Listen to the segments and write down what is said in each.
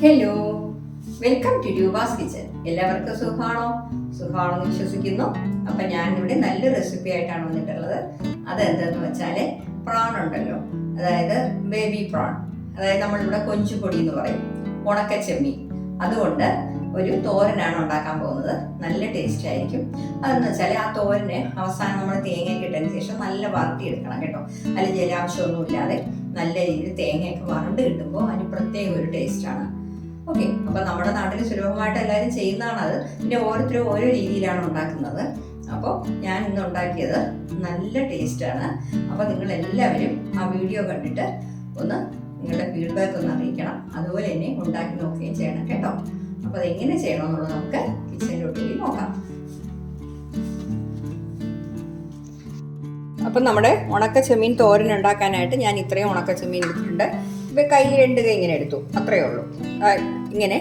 Hello, welcome to Roopa's kitchen. എല്ലാവർക്കും സുഖമാണെന്ന് വിശ്വസിക്കുന്നു. അപ്പം ഞാനിവിടെ നല്ലൊരു റെസിപ്പി ആയിട്ടാണ് വന്നിട്ടുള്ളത്. അതെന്തെന്ന് വെച്ചാൽ പ്രാൺ ഉണ്ടല്ലോ, അതായത് ബേബി പ്രാൺ, അതായത് നമ്മളിവിടെ കൊഞ്ചുപൊടി എന്ന് പറയും, ഉണക്ക ചെമ്മീൻ. അതുകൊണ്ട് ഒരു തോരനാണ് ഉണ്ടാക്കാൻ പോകുന്നത്. നല്ല ടേസ്റ്റ് ആയിരിക്കും. അതെന്ന് വെച്ചാൽ ആ തോരന് അവസാനം നമ്മൾ തേങ്ങ ഇട്ടതിന് ശേഷം നല്ല വറുത്തിയെടുക്കണം കേട്ടോ. അതിൽ ജലാംശമൊന്നും ഇല്ലാതെ നല്ല രീതിയിൽ തേങ്ങയൊക്കെ വറുണ്ട് കിട്ടുമ്പോൾ അതിന് പ്രത്യേക ഒരു ടേസ്റ്റാണ്. ഓക്കെ, അപ്പം നമ്മുടെ നാട്ടിൽ സുലഭമായിട്ട് എല്ലാവരും ചെയ്യുന്നതാണ് അത്. പിന്നെ ഓരോരുത്തരും ഓരോ രീതിയിലാണ് ഉണ്ടാക്കുന്നത്. അപ്പോൾ ഞാൻ ഇന്ന് ഉണ്ടാക്കിയത് നല്ല ടേസ്റ്റാണ്. അപ്പോൾ നിങ്ങൾ എല്ലാവരും ആ വീഡിയോ കണ്ടിട്ട് ഒന്ന് നിങ്ങളുടെ ഫീഡ്ബാക്ക് ഒന്ന് അറിയിക്കണം. അതുപോലെ തന്നെ ഉണ്ടാക്കി നോക്കുകയും ചെയ്യണം കേട്ടോ. അപ്പോൾ അതെങ്ങനെ ചെയ്യണമെന്നുള്ളത് നമുക്ക് കിച്ചണിലോട്ട് പോയി നോക്കാം. അപ്പം നമ്മുടെ ഉണക്ക ചെമ്മീൻ തോരൻ ഉണ്ടാക്കാനായിട്ട് ഞാൻ ഇത്രയും ഉണക്ക ചെമ്മീൻ എടുത്തിട്ടുണ്ട്. ഇപ്പം കയ്യിൽ 2 കൈ ഇങ്ങനെ എടുത്തു, അത്രയേ ഉള്ളൂ. ഇങ്ങനെ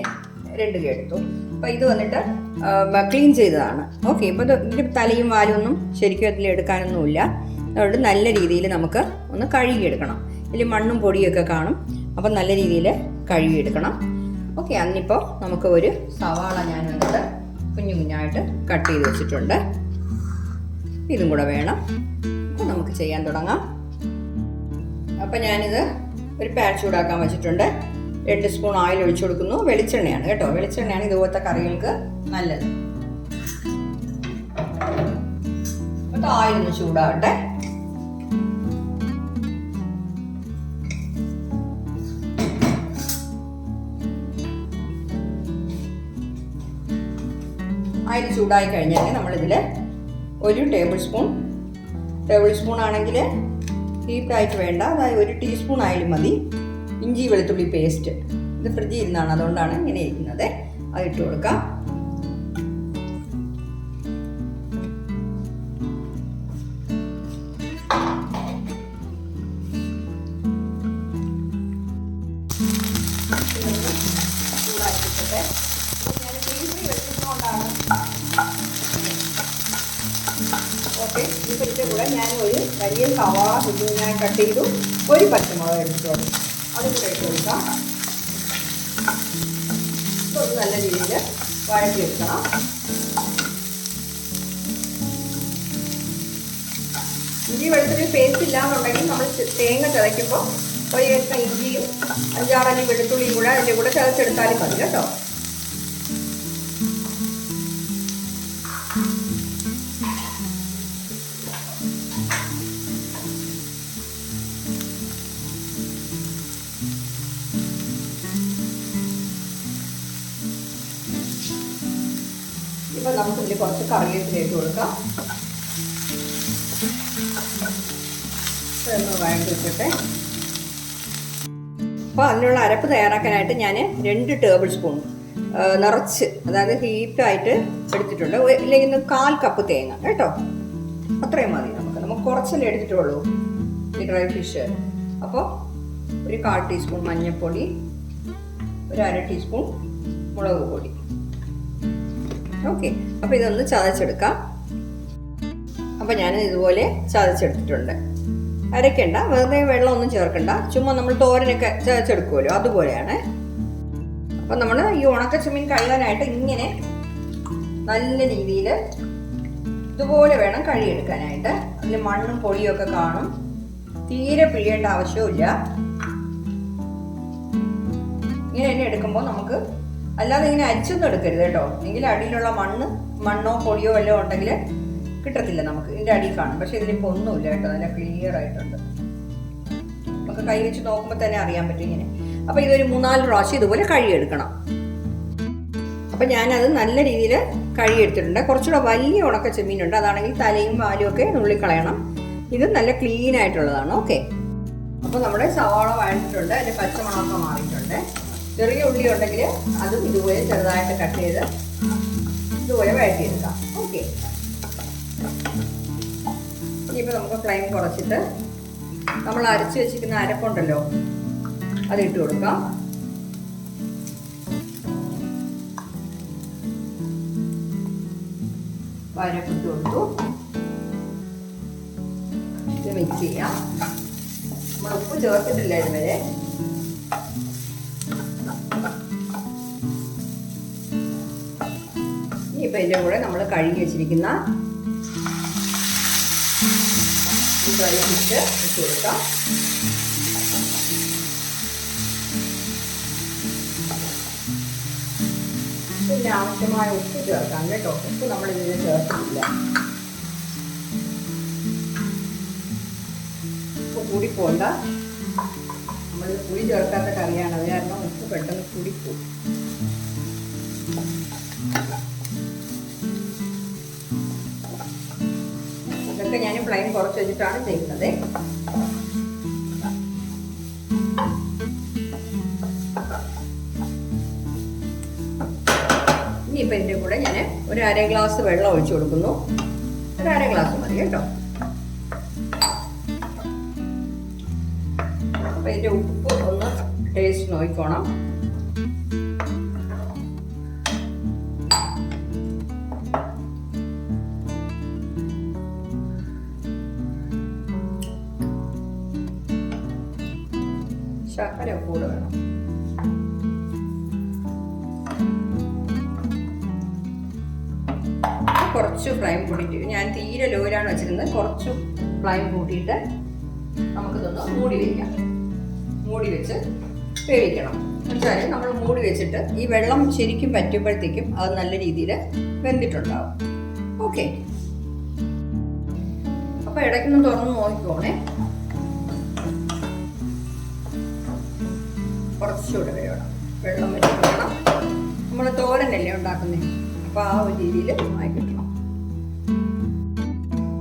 2 കൈ എടുത്തു. അപ്പം ഇത് വന്നിട്ട് ക്ലീൻ ചെയ്തതാണ്. ഓക്കെ, ഇപ്പോൾ ഇതിൻ്റെ തലയും വാലും ഒന്നും ശരിക്കും അതിൽ എടുക്കാനൊന്നുമില്ല. അതുകൊണ്ട് നല്ല രീതിയിൽ നമുക്ക് ഒന്ന് കഴുകിയെടുക്കണം. ഇതിൽ മണ്ണും പൊടിയൊക്കെ കാണും. അപ്പം നല്ല രീതിയിൽ കഴുകിയെടുക്കണം. ഓക്കെ, അന്നിപ്പോൾ നമുക്ക് ഒരു സവാള ഞാൻ വന്നിട്ട് കുഞ്ഞായിട്ട് കട്ട് ചെയ്ത് വെച്ചിട്ടുണ്ട്. ഇതും കൂടെ വേണം. അപ്പോൾ നമുക്ക് ചെയ്യാൻ തുടങ്ങാം. അപ്പം ഞാനിത് ഒരു പാൻ ചൂടാക്കാൻ വെച്ചിട്ടുണ്ട്. 2 സ്പൂൺ ഓയിൽ ഒഴിച്ചു കൊടുക്കുന്നു. വെളിച്ചെണ്ണയാണ് കേട്ടോ, വെളിച്ചെണ്ണയാണ് ഇതുപോലത്തെ കറികൾക്ക് നല്ലത്. അപ്പോൾ ഓയിൽ ഒന്ന് ചൂടാവട്ടെ. ഓയിൽ ചൂടായി കഴിഞ്ഞാൽ നമ്മളിതിൽ 1 ടേബിൾ സ്പൂൺ ആണെങ്കിൽ ഹീറ്റായിട്ട് വേണ്ട, അതായത് 1 ടീസ്പൂൺ ആയാലും മതി ഇഞ്ചി വെളുത്തുള്ളി പേസ്റ്റ്. ഇത് ഫ്രിഡ്ജിൽ ഇരുന്നാണ്, അതുകൊണ്ടാണ് ഇങ്ങനെ ഇരിക്കുന്നത്. അത് ഇട്ട് കൊടുക്കാം. ചൂടാക്കിട്ടെ ഞാൻ ഫ്രീസറിൽ വെച്ചിട്ടുകൊണ്ടാണ്. ഓക്കെ, ഇപ്പോൾ ഇതിൻ്റെ കൂടെ ഞാൻ ഒരു വലിയ സവാള കുഞ്ഞായി കട്ട് ചെയ്തു, 1 പച്ചമുളക് എടുത്തോളൂ, അതും കൂടെ ഇട്ട് കൊടുക്കാം. ഇത് നല്ല രീതിയിൽ വഴറ്റിയെടുക്കണം. ഇഞ്ചി വെളുത്തുള്ളി പേസ്റ്റ് ഇല്ലാന്നുണ്ടെങ്കിൽ നമ്മൾ തേങ്ങ ചതയ്ക്കുമ്പോൾ 1 കഷ്ണം ഇഞ്ചിയും 5-6 അല്ലി വെളുത്തുള്ളിയും കൂടെ അതിൻ്റെ കൂടെ ചതച്ചെടുത്താലും മതി കേട്ടോ. ഇപ്പം നമുക്ക് ഇതിൽ കുറച്ച് കറിവേപ്പില ഇട്ട് കൊടുക്കാം. ഇതൊന്ന് വഴറ്റി വെച്ചിട്ടെ. അപ്പോൾ അതിനുള്ള അരപ്പ് തയ്യാറാക്കാനായിട്ട് ഞാൻ 2 ടേബിൾ സ്പൂൺ നിറച്ച്, അതായത് ഹീറ്റായിട്ട് എടുത്തിട്ടുണ്ട്. ഇല്ലെങ്കിൽ 1/4 കപ്പ് തേങ്ങ കേട്ടോ, അത്രയും മതി. നമുക്ക് കുറച്ചല്ലേ എടുത്തിട്ടുള്ളൂ ഈ ഡ്രൈ ഫിഷ്. അപ്പോൾ 1/4 ടീസ്പൂൺ മഞ്ഞൾപ്പൊടി, 1/2 ടീസ്പൂൺ മുളക് പൊടി. ഓക്കെ, അപ്പോൾ ഇതൊന്ന് ചതച്ചെടുക്കാം. അപ്പോൾ ഞാൻ ഇതുപോലെ ചതച്ചെടുത്തിട്ടുണ്ട്. അരയ്ക്കണ്ട, വെറുതെ വെള്ളമൊന്നും ചേർക്കണ്ട, ചുമ്മാ നമ്മൾ തോരനൊക്കെ ചതച്ചെടുക്കുമല്ലോ അതുപോലെയാണ്. അപ്പം നമ്മൾ ഈ ഉണക്കച്ചെമ്മീൻ കഴുകാനായിട്ട് ഇങ്ങനെ നല്ല രീതിയിൽ ഇതുപോലെ വേണം കഴുകിയെടുക്കാനായിട്ട്. അതിൽ മണ്ണും പൊടിയും ഒക്കെ കാണും. തീരെ പിഴിയേണ്ട ആവശ്യമില്ല. ഇങ്ങനെ തന്നെ എടുക്കുമ്പോൾ നമുക്ക്, അല്ലാതെ ഇങ്ങനെ അരിച്ചൊന്നും എടുക്കരുത് കേട്ടോ, എങ്കിൽ അടിയിലുള്ള മണ്ണോ പൊടിയോ വല്ലതും ഉണ്ടെങ്കിൽ കിട്ടത്തില്ല നമുക്ക്. ഇതിൻ്റെ അടിയിൽ കാണും, പക്ഷെ ഇതിലിപ്പോൾ ഒന്നുമില്ല കേട്ടോ, നല്ല ക്ലിയർ ആയിട്ടുണ്ട്. നമുക്ക് കൈ വെച്ച് നോക്കുമ്പോൾ തന്നെ അറിയാൻ പറ്റും ഇങ്ങനെ. അപ്പോൾ ഇതൊരു 3-4 പ്രാവശ്യം ഇതുപോലെ കഴുകിയെടുക്കണം. അപ്പം ഞാനത് നല്ല രീതിയിൽ കഴുകിയെടുത്തിട്ടുണ്ട്. കുറച്ചുകൂടെ വലിയ ഉണക്ക ചെമ്മീനുണ്ട്, അതാണെങ്കിൽ തലയും വാലും ഒക്കെ നുള്ളിക്കളയണം. ഇത് നല്ല ക്ലീൻ ആയിട്ടുള്ളതാണ്. ഓക്കെ, അപ്പോൾ നമ്മുടെ സവാള വഴറ്റിട്ടുണ്ട്, അതിൻ്റെ പച്ചമണമൊക്കെ മാറിയിട്ടുണ്ട്. ചെറിയ ഉള്ളി ഉണ്ടെങ്കിൽ അതും ഇതുപോലെ ചെറുതായിട്ട് കട്ട് ചെയ്ത് ഇതുപോലെ വഴറ്റിയെടുക്കാം. ഓക്കെ, ഇനിയിപ്പോൾ നമുക്ക് ഫ്ലെയിം കുറച്ചിട്ട് നമ്മൾ അരച്ച് വെച്ചിരിക്കുന്ന അരപ്പുണ്ടല്ലോ അതിട്ട് കൊടുക്കാം. അരപ്പിട്ട് കൊടുത്തു. ഇത് മിക്സ് ചെയ്യാം. നമ്മൾ ഉപ്പ് ചേർത്തിട്ടില്ല ഇതുവരെ. ഇനിയിപ്പോൾ ഇതിൻ്റെ കൂടെ നമ്മൾ കഴുകി വെച്ചിരിക്കുന്ന ഡ്രൈ ഫിഷ് ഇട്ട് കൊടുക്കാം. പിന്നെ ആവശ്യമായ ഉപ്പ് ചേർക്കാം കേട്ടോ. ഉപ്പ് നമ്മൾ ഇതിന് ചേർത്തിട്ടില്ല. ഉപ്പ് കൂടിപ്പോണ്ട. നമ്മൾ പുളി ചേർക്കാത്ത കറിയാണ്, അത് കാരണം ഉപ്പ് പെട്ടെന്ന് കൂടിപ്പോകും. ഇതൊക്കെ ഞാൻ ഫ്ലെയിം കുറച്ച് വെച്ചിട്ടാണ് ചെയ്യുന്നത്. ഇനിയിപ്പോൾ ഇതിൻ്റെ കൂടെ ഞാൻ ഒരു 1/2 ഗ്ലാസ് വെള്ളം ഒഴിച്ചു കൊടുക്കുന്നു. ഒരു 1/2 ഗ്ലാസ് മതി കേട്ടോ. അപ്പോൾ ഇതിൻ്റെ ഉപ്പ് ഒന്ന് ടേസ്റ്റ് നോക്കിക്കോണം. ശർക്കര കൂടെ വേണം. കുറച്ച് ഫ്ലെയിം കൂട്ടിയിട്ട്, ഞാൻ തീരെ ലോയിലാണ് വെച്ചിരുന്നത്, കുറച്ച് ഫ്ലെയിം കൂട്ടിയിട്ട് നമുക്കിതൊന്ന് മൂടി വയ്ക്കാം. മൂടി വെച്ച് വേവിക്കണം. എന്നുവെച്ചാൽ നമ്മൾ മൂടി വെച്ചിട്ട് ഈ വെള്ളം ശരിക്കും പറ്റുമ്പോഴത്തേക്കും അത് നല്ല രീതിയിൽ വെന്തിട്ടുണ്ടാവും. ഓക്കെ, അപ്പോൾ ഇടയ്ക്കൊന്ന് തുറന്ന് നോക്കിക്കോണേ. കുറച്ചുകൂടെ വേണം, വെള്ളം വെച്ച് വേണം. നമ്മൾ തോരനല്ലേ ഉണ്ടാക്കുന്നത്, അപ്പോൾ ആ ഒരു രീതിയിൽ ആയി കിട്ടണം.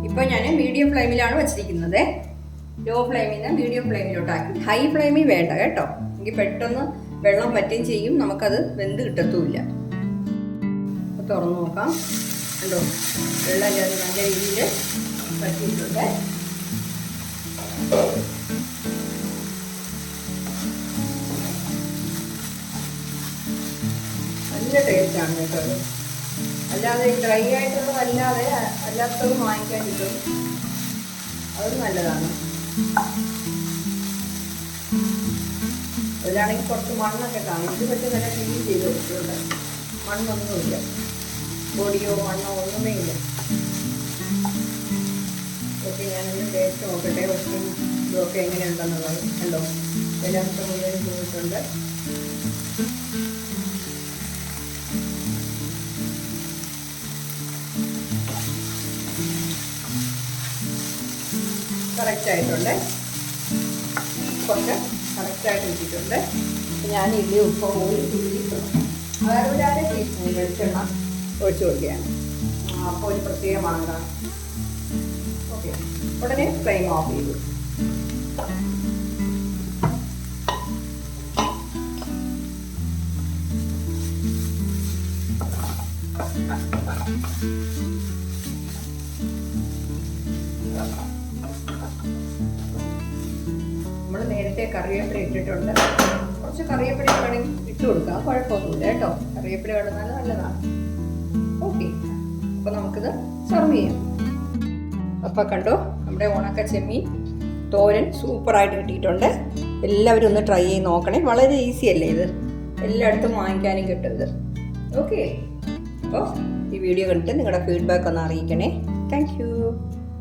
ഇപ്പോൾ ഞാൻ മീഡിയം ഫ്ലെയിമിലാണ് വെച്ചിരിക്കുന്നത്. ലോ ഫ്ലെയിമിൽ നിന്ന് മീഡിയം ഫ്ലെയിമിലോട്ടാക്കി. ഹൈ ഫ്ലെയിമിൽ വേണ്ട കേട്ടോ, എങ്കിൽ പെട്ടെന്ന് വെള്ളം പറ്റുകയും ചെയ്യും, നമുക്കത് വെന്ത് കിട്ടത്തുമില്ല. അപ്പോൾ തുറന്ന് നോക്കാം. കണ്ടോ, വെള്ളം നല്ല രീതിയിൽ പറ്റിയിട്ടുണ്ട്. നല്ല ടേസ്റ്റാണ് കേട്ടോ അത്. അല്ലാതെ ഡ്രൈ ആയിട്ടുള്ളതല്ലാതെ അല്ലാത്തത് വാങ്ങിക്കാൻ കിട്ടും, അത് നല്ലതാണ്. അതിലാണെങ്കിൽ കുറച്ച് മണ്ണൊക്കെ കാണും. ഇത് പറ്റി നല്ല ക്ലീൻ ചെയ്ത് വെച്ചിട്ടുണ്ട്. മണ്ണൊന്നുമില്ല, പൊടിയോ മണ്ണോ ഒന്നുമേ ഇല്ല. ഓക്കെ, ഞാനൊന്ന് ടേസ്റ്റ് നോക്കട്ടെ. ഉപ്പും ഇതൊക്കെ എങ്ങനെയുണ്ടെന്നുള്ളത്. കണ്ടോ, എല്ലാം മുഴുവൻ ചെയ്തിട്ടുണ്ട്. കറക്റ്റായിട്ടുണ്ട്, കുറച്ച് കറക്റ്റായിട്ട് ഇട്ടിട്ടുണ്ട്. ഞാൻ ഇതിൽ ഉപ്പ് ഓയിൽ കുടിച്ചിട്ടുണ്ട്. അതായത് ഒരു 1/2 ടീസ്പൂൺ വെളിച്ചെണ്ണ ഒഴിച്ചു കൊടുക്കുകയാണ്. അപ്പോൾ ഒരു പ്രത്യേക മണം കാണാം. ഓക്കെ, ഉടനെ ഫ്ലെയിം ഓഫ് ചെയ്തു. നമ്മൾ നേരത്തെ കറിവേപ്പില ഇട്ടിട്ടുണ്ട്. കുറച്ച് കറിവേപ്പില വേണമെങ്കിൽ ഇട്ട് കൊടുക്കാം, കുഴപ്പമൊന്നുമില്ല കേട്ടോ. കറിവേപ്പില ഇടുന്നത് നല്ലതാണ്. ഓക്കെ, അപ്പോൾ നമുക്കിത് സെർവ് ചെയ്യാം. അപ്പോൾ കണ്ടോ, നമ്മുടെ ഉണക്ക ചെമ്മീൻ തോരൻ സൂപ്പറായിട്ട് കിട്ടിയിട്ടുണ്ട്. എല്ലാവരും ഒന്ന് ട്രൈ ചെയ്ത് നോക്കണേ. വളരെ ഈസി അല്ലേ ഇത്, എല്ലായിടത്തും വാങ്ങിക്കാനും കിട്ടും ഇത്. ഓക്കെ, അപ്പോൾ ഈ വീഡിയോ കണ്ടിട്ട് നിങ്ങളുടെ ഫീഡ്ബാക്ക് ഒന്ന് അറിയിക്കണേ. Thank you.